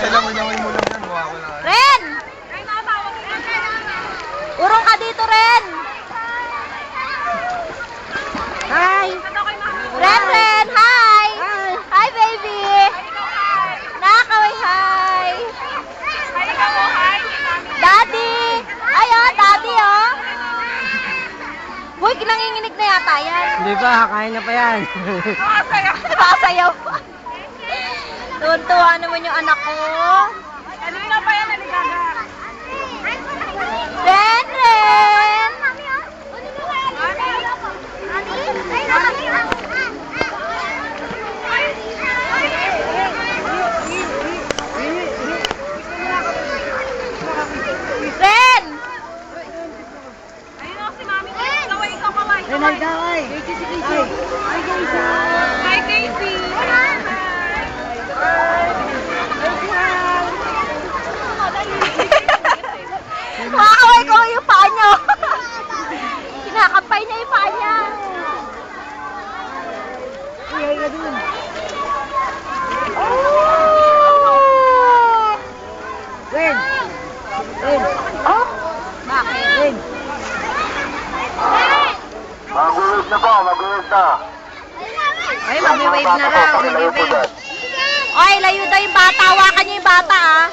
Langoy-langoy mo lang yan. Mukha ko lang. Ren! Urong ka dito, Ren! Hi! Ren! Hi! Hi, baby! Nakakaway, hi! Daddy! Ay, oh, Daddy, oh! Boy, nanginginig na yata yan. Hindi pa, kain na pa yan. Nakasayaw pa. Tuwan-tuwa naman yung anak ko. Kanina pa yan, naligaga. Ren! Ren! Ayun ako si Mami. Kaway, ikaw kaway. Nagkaway. Hi, Casey. Makakaway ko yung paa niyo. Kinakampay niya yung paa niya. Iyay ka dun. Oh! Ren! Ren! Oh? Bakit? Ren! Mag-uwis na po, mag-uwis na. Ay, mag-wave na raw. Mag-wave. Oy, layo daw yung bata. Hawakan niyo yung bata, ah.